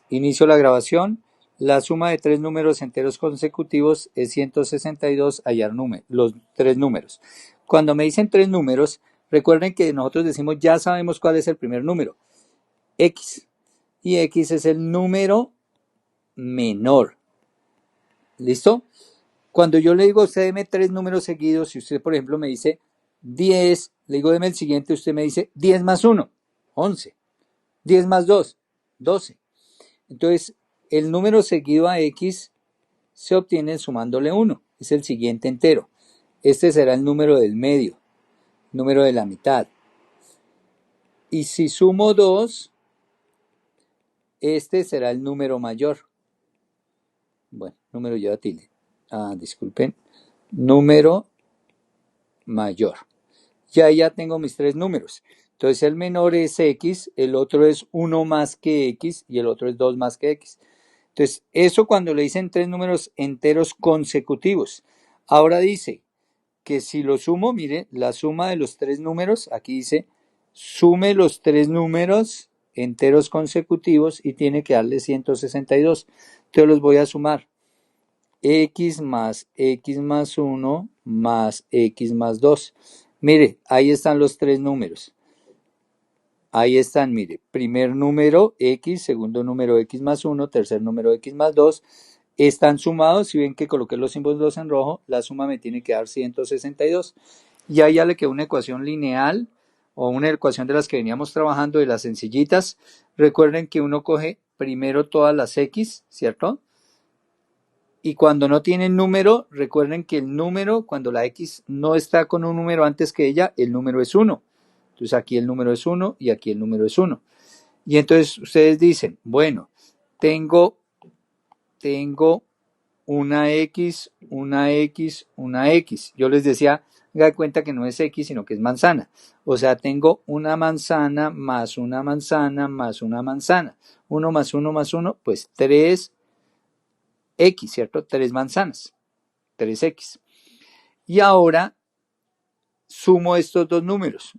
inicio la grabación. La suma de tres números enteros consecutivos es 162, hallar los tres números. Cuando me dicen tres números, recuerden que nosotros decimos ya sabemos cuál es el primer número, X. Y X es el número menor. ¿Listo? Cuando yo le digo a usted deme tres números seguidos, si usted por ejemplo me dice 10, le digo deme el siguiente, usted me dice 10 más 1, 11, 10 más 2, 12. Entonces, el número seguido a X se obtiene sumándole 1, es el siguiente entero. Este será el número del medio, número de la mitad. Y si sumo 2, este será el número mayor. Bueno, número lleva tilde. Disculpen. Número mayor. Ya tengo mis tres números. Entonces el menor es X, el otro es 1 más que X y el otro es 2 más que X. Entonces, eso cuando le dicen tres números enteros consecutivos. Ahora dice que si lo sumo, mire, la suma de los tres números, aquí dice, sume los tres números enteros consecutivos y tiene que darle 162. Entonces los voy a sumar. X más 1 más X más 2. Mire, ahí están los tres números. Ahí están, mire, primer número X, segundo número X más 1, tercer número X más 2, están sumados. Si ven que coloqué los símbolos en rojo, la suma me tiene que dar 162. Y ahí ya le quedó una ecuación lineal o una ecuación de las que veníamos trabajando, de las sencillitas. Recuerden que uno coge primero todas las X, ¿cierto? Y cuando no tienen número, recuerden que el número, cuando la X no está con un número antes que ella, el número es 1. Entonces aquí el número es 1 y aquí el número es 1. Y entonces ustedes dicen, bueno, tengo una X, una X, una X. Yo les decía, haga cuenta que no es X, sino que es manzana. O sea, tengo una manzana más una manzana más una manzana. 1 más 1 más 1, pues 3X, ¿cierto? 3 manzanas, 3X. Y ahora sumo estos dos números.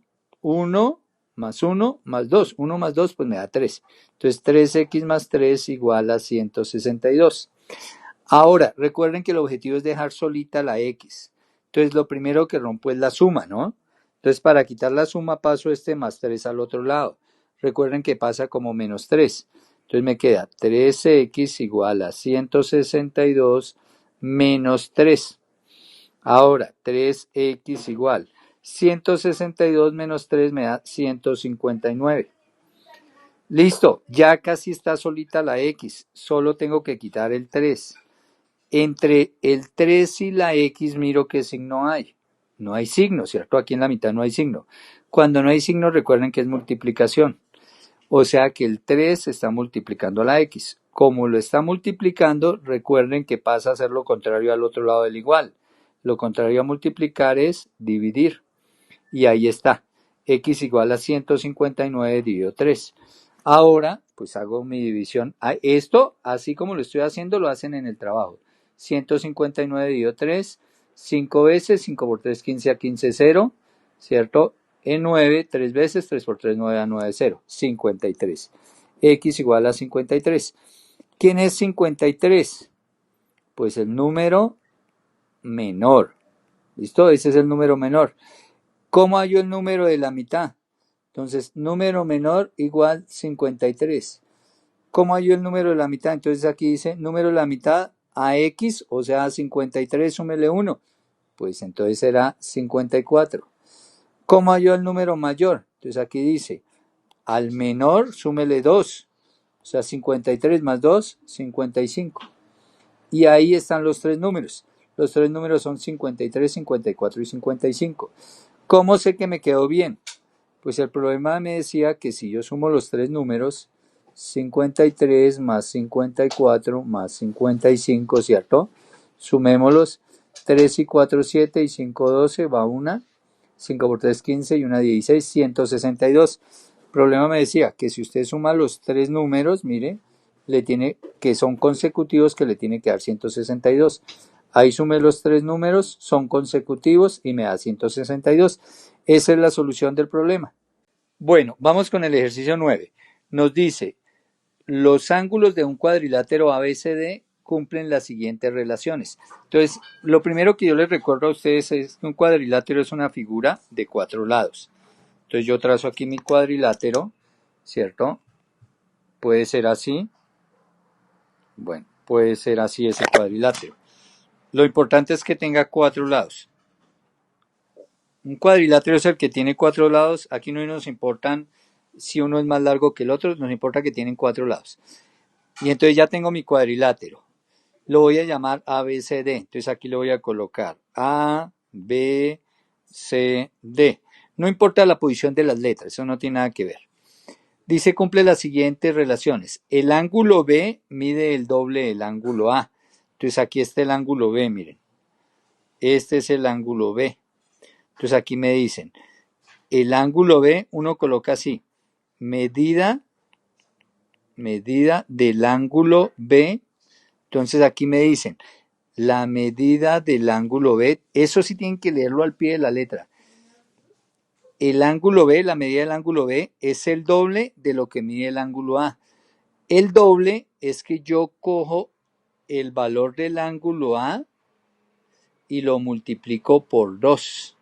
1 más 1 más 2. 1 más 2 pues me da 3. Entonces 3X más 3 igual a 162. Ahora, recuerden que el objetivo es dejar solita la X. Entonces lo primero que rompo es la suma, ¿no? Entonces para quitar la suma paso este más 3 al otro lado. Recuerden que pasa como menos 3. Entonces me queda 3X igual a 162 menos 3. Ahora, 3X igual 162 menos 3 me da 159. Listo, ya casi está solita la X, solo tengo que quitar el 3. Entre el 3 y la X miro qué signo hay. No hay signo, ¿cierto? Aquí en la mitad no hay signo. Cuando no hay signo recuerden que es multiplicación. O sea que el 3 está multiplicando a la X. Como lo está multiplicando, recuerden que pasa a ser lo contrario al otro lado del igual. Lo contrario a multiplicar es dividir. Y ahí está, X igual a 159 dividido 3. Ahora, pues hago mi división. Esto, así como lo estoy haciendo, lo hacen en el trabajo. 159 dividido 3, 5 veces, 5 por 3, 15 a 15, 0, ¿cierto? En 9, 3 veces, 3 por 3, 9 a 9, 0, 53. X igual a 53. ¿Quién es 53? Pues el número menor. ¿Listo? Ese es el número menor. ¿Cómo hallo el número de la mitad? Entonces, número menor igual 53. ¿Cómo hallo el número de la mitad? Entonces aquí dice número de la mitad a X, o sea, a 53, súmele 1. Pues entonces será 54. ¿Cómo hallo el número mayor? Entonces aquí dice, al menor súmele 2. O sea, 53 más 2, 55. Y ahí están los tres números. Los tres números son 53, 54 y 55. ¿Cómo sé que me quedó bien? Pues el problema me decía que si yo sumo los tres números, 53 más 54 más 55, ¿cierto? Sumémoslos, 3 y 4, 7 y 5, 12, va una, 5 por 3, 15 y una 16, 162. El problema me decía que si usted suma los tres números, mire, que son consecutivos, que le tiene que dar 162. Ahí sumé los tres números, son consecutivos y me da 162. Esa es la solución del problema. Bueno, vamos con el ejercicio 9. Nos dice, los ángulos de un cuadrilátero ABCD cumplen las siguientes relaciones. Entonces, lo primero que yo les recuerdo a ustedes es que un cuadrilátero es una figura de 4 lados. Entonces yo trazo aquí mi cuadrilátero, ¿cierto? Puede ser así. Bueno, puede ser así ese cuadrilátero. Lo importante es que tenga 4 lados. Un cuadrilátero es el que tiene 4 lados. Aquí no nos importan si uno es más largo que el otro, nos importa que tienen 4 lados. Y entonces ya tengo mi cuadrilátero. Lo voy a llamar ABCD. Entonces aquí lo voy a colocar A, B, C, D. No importa la posición de las letras, eso no tiene nada que ver. Dice cumple las siguientes relaciones. El ángulo B mide el doble del ángulo A. Entonces aquí está el ángulo B, miren. Este es el ángulo B. Entonces aquí me dicen, el ángulo B, uno coloca así, medida del ángulo B. Entonces aquí me dicen, la medida del ángulo B, eso sí tienen que leerlo al pie de la letra. El ángulo B, la medida del ángulo B es el doble de lo que mide el ángulo A. El doble es que yo cojo el valor del ángulo A y lo multiplico por 2.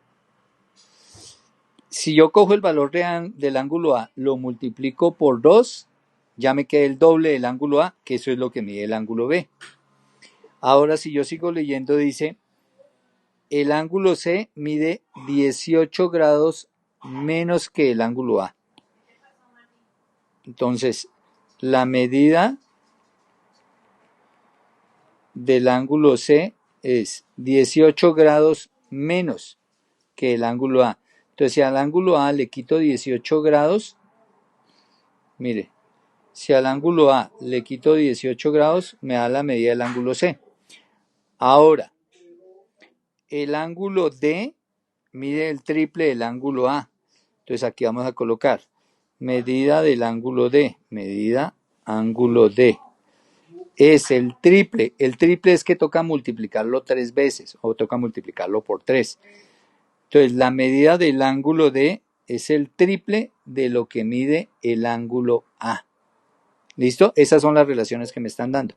Si yo cojo el valor del ángulo A, lo multiplico por 2, ya me queda el doble del ángulo A, que eso es lo que mide el ángulo B. Ahora, si yo sigo leyendo, dice, el ángulo C mide 18 grados menos que el ángulo A. Entonces, la medida del ángulo C es 18 grados menos que el ángulo A. Entonces, si al ángulo A le quito 18 grados, mire, si al ángulo A le quito 18 grados, me da la medida del ángulo C. Ahora, el ángulo D mide el triple del ángulo A. Entonces, aquí vamos a colocar medida del ángulo D, medida ángulo D. Es el triple. El triple es que toca multiplicarlo 3 veces o toca multiplicarlo por 3. Entonces, la medida del ángulo D es el triple de lo que mide el ángulo A. ¿Listo? Esas son las relaciones que me están dando.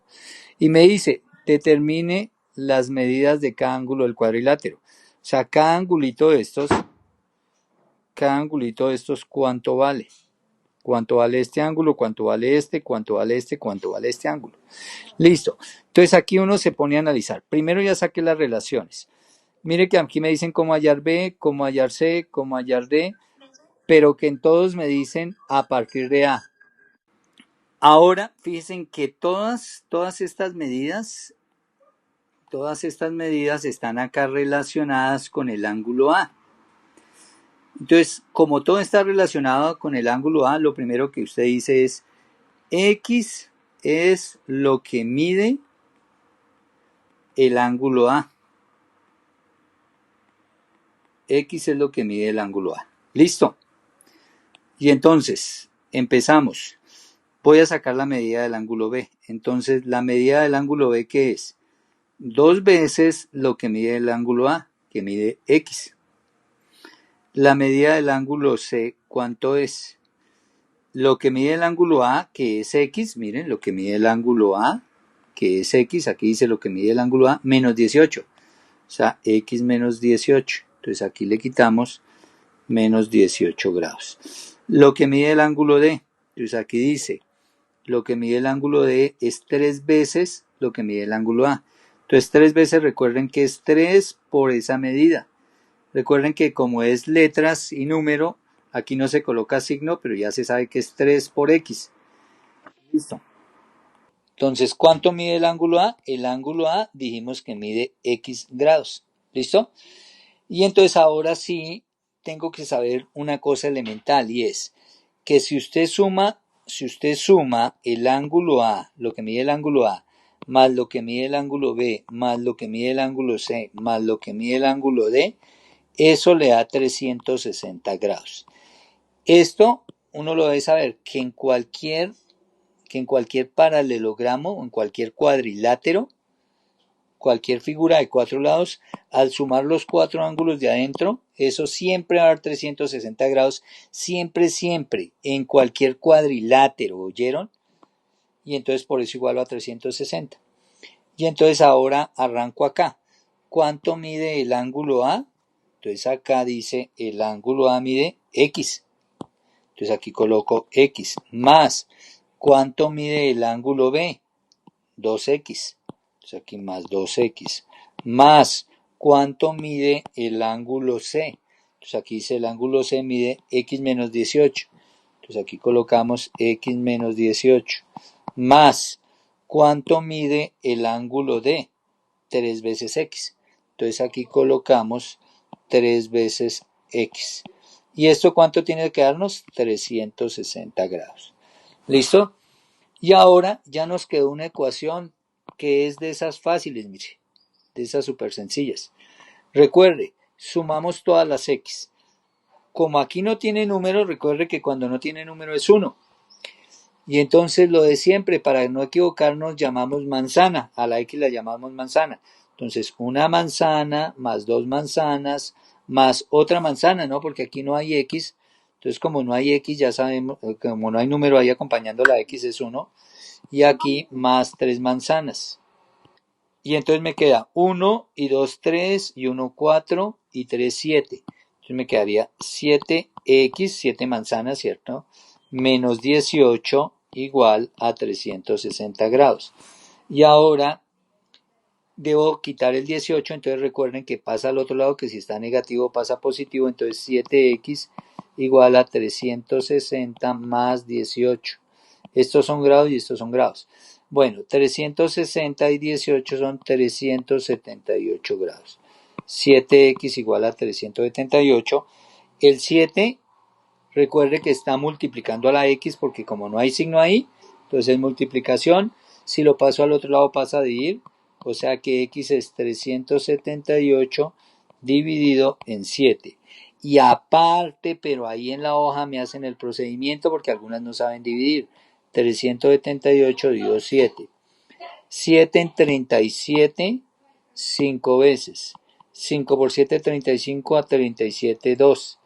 Y me dice, determine las medidas de cada ángulo del cuadrilátero. O sea, cada angulito de estos, ¿cuánto vale? ¿Cuánto vale este ángulo? ¿Cuánto vale este? ¿Cuánto vale este? ¿Cuánto vale este ángulo? Listo. Entonces aquí uno se pone a analizar. Primero ya saqué las relaciones. Mire que aquí me dicen cómo hallar B, cómo hallar C, cómo hallar D, pero que en todos me dicen a partir de A. Ahora, fíjense que todas estas medidas están acá relacionadas con el ángulo A. Entonces, como todo está relacionado con el ángulo A, lo primero que usted dice es X es lo que mide el ángulo A. X es lo que mide el ángulo A. ¿Listo? Y entonces, empezamos. Voy a sacar la medida del ángulo B. Entonces, la medida del ángulo B, ¿qué es? 2 veces lo que mide el ángulo A, que mide X. La medida del ángulo C, ¿cuánto es? Lo que mide el ángulo A, que es X, miren, lo que mide el ángulo A, que es X, aquí dice lo que mide el ángulo A, menos 18. O sea, X menos 18. Entonces aquí le quitamos menos 18 grados. Lo que mide el ángulo D, entonces aquí dice, lo que mide el ángulo D es 3 veces lo que mide el ángulo A. Entonces 3 veces, recuerden que es 3 por esa medida. Recuerden que como es letras y número, aquí no se coloca signo, pero ya se sabe que es 3 por X. Listo. Entonces, ¿cuánto mide el ángulo A? El ángulo A dijimos que mide X grados. ¿Listo? Y entonces ahora sí tengo que saber una cosa elemental y es que si usted suma el ángulo A, lo que mide el ángulo A, más lo que mide el ángulo B, más lo que mide el ángulo C, más lo que mide el ángulo D, eso le da 360 grados. Esto uno lo debe saber que en cualquier paralelogramo o en cualquier cuadrilátero, cualquier figura de 4 lados, al sumar los 4 ángulos de adentro, eso siempre va a dar 360 grados, siempre, en cualquier cuadrilátero, ¿oyeron? y entonces por eso igualo a 360. Y entonces ahora arranco acá. ¿Cuánto mide el ángulo A? Entonces acá dice el ángulo A mide X. Entonces aquí coloco X más. ¿Cuánto mide el ángulo B? 2X. Entonces aquí más 2X. Más. ¿Cuánto mide el ángulo C? Entonces aquí dice el ángulo C mide X menos 18. Entonces aquí colocamos X menos 18. Más. ¿Cuánto mide el ángulo D? 3 veces X. Entonces aquí colocamos 3 veces X. ¿Y esto cuánto tiene que darnos? 360 grados. ¿Listo? Y ahora ya nos quedó una ecuación que es de esas fáciles, mire, de esas súper sencillas. Recuerde, sumamos todas las X. Como aquí no tiene número, recuerde que cuando no tiene número es 1. Y entonces lo de siempre, para no equivocarnos, llamamos manzana. A la X la llamamos manzana. Entonces, una manzana más 2 manzanas más otra manzana, ¿no? Porque aquí no hay X. Entonces, como no hay X, ya sabemos, como no hay número ahí acompañando la X es 1. Y aquí más 3 manzanas. Y entonces me queda 1 y 2, 3 y 1, 4 y 3, 7. Entonces me quedaría 7X, 7 manzanas, ¿cierto? Menos 18 igual a 360 grados. Y ahora debo quitar el 18, entonces recuerden que pasa al otro lado, que si está negativo pasa positivo, entonces 7X igual a 360 más 18. Estos son grados y estos son grados. Bueno, 360 y 18 son 378 grados. 7X igual a 378. El 7, recuerde que está multiplicando a la X porque como no hay signo ahí, entonces es multiplicación. Si lo paso al otro lado pasa a dividir. O sea que X es 378 dividido en 7. Y aparte, pero ahí en la hoja me hacen el procedimiento porque algunas no saben dividir. 378 dividido 7. 7 en 37, 5 veces. 5 por 7, 35 a 37, 2.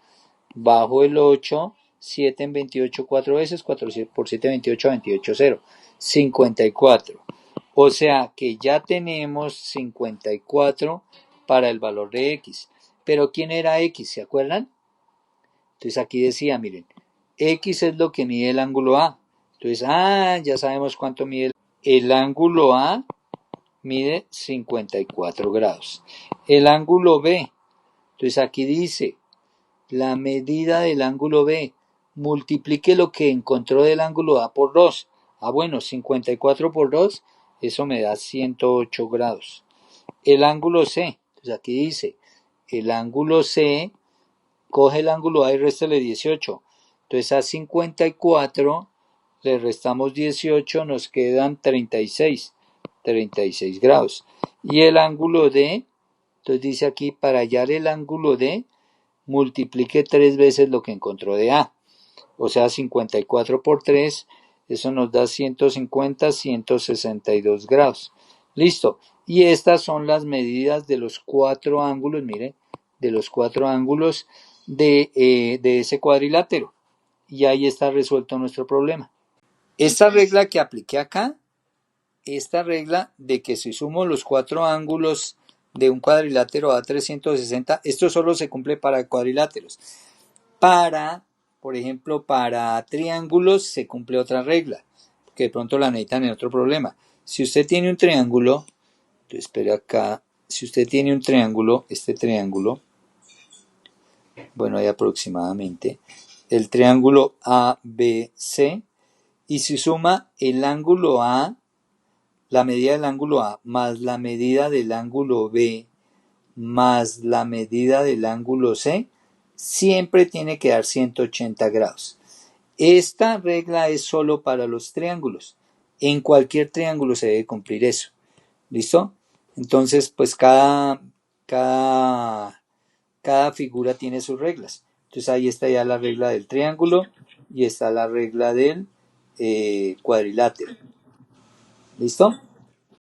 Bajo el 8, 7 en 28, 4 veces. 4 por 7, 28, 28, 0. 54. O sea que ya tenemos 54 para el valor de X. Pero ¿quién era X? ¿Se acuerdan? Entonces aquí decía, miren, X es lo que mide el ángulo A. Entonces, ya sabemos cuánto mide el ángulo A. Mide 54 grados. El ángulo B. Entonces aquí dice, la medida del ángulo B. Multiplique lo que encontró del ángulo A por 2. Bueno, 54 por 2, eso me da 108 grados. El ángulo C. Entonces aquí dice, el ángulo C, coge el ángulo A y réstale 18. Entonces a 54 le restamos 18, nos quedan 36 grados. Y el ángulo D, entonces dice aquí, para hallar el ángulo D, multiplique 3 veces lo que encontró de A. O sea, 54 por 3, eso nos da 150, 162 grados. Listo. Y estas son las medidas de los 4 ángulos, miren, de los 4 ángulos de ese cuadrilátero. Y ahí está resuelto nuestro problema. Esta regla que apliqué acá, esta regla de que si sumo los 4 ángulos de un cuadrilátero a 360, esto solo se cumple para cuadriláteros. Por ejemplo, para triángulos se cumple otra regla, que de pronto la necesitan en otro problema. Si usted tiene un triángulo, espere acá, si usted tiene un triángulo, este triángulo, bueno, hay aproximadamente, el triángulo ABC, y si suma el ángulo A, la medida del ángulo A, más la medida del ángulo B, más la medida del ángulo C, siempre tiene que dar 180 grados. Esta regla es solo para los triángulos. En cualquier triángulo se debe cumplir eso. ¿Listo? Entonces, pues cada figura tiene sus reglas. Entonces ahí está ya la regla del triángulo y está la regla del cuadrilátero. ¿Listo?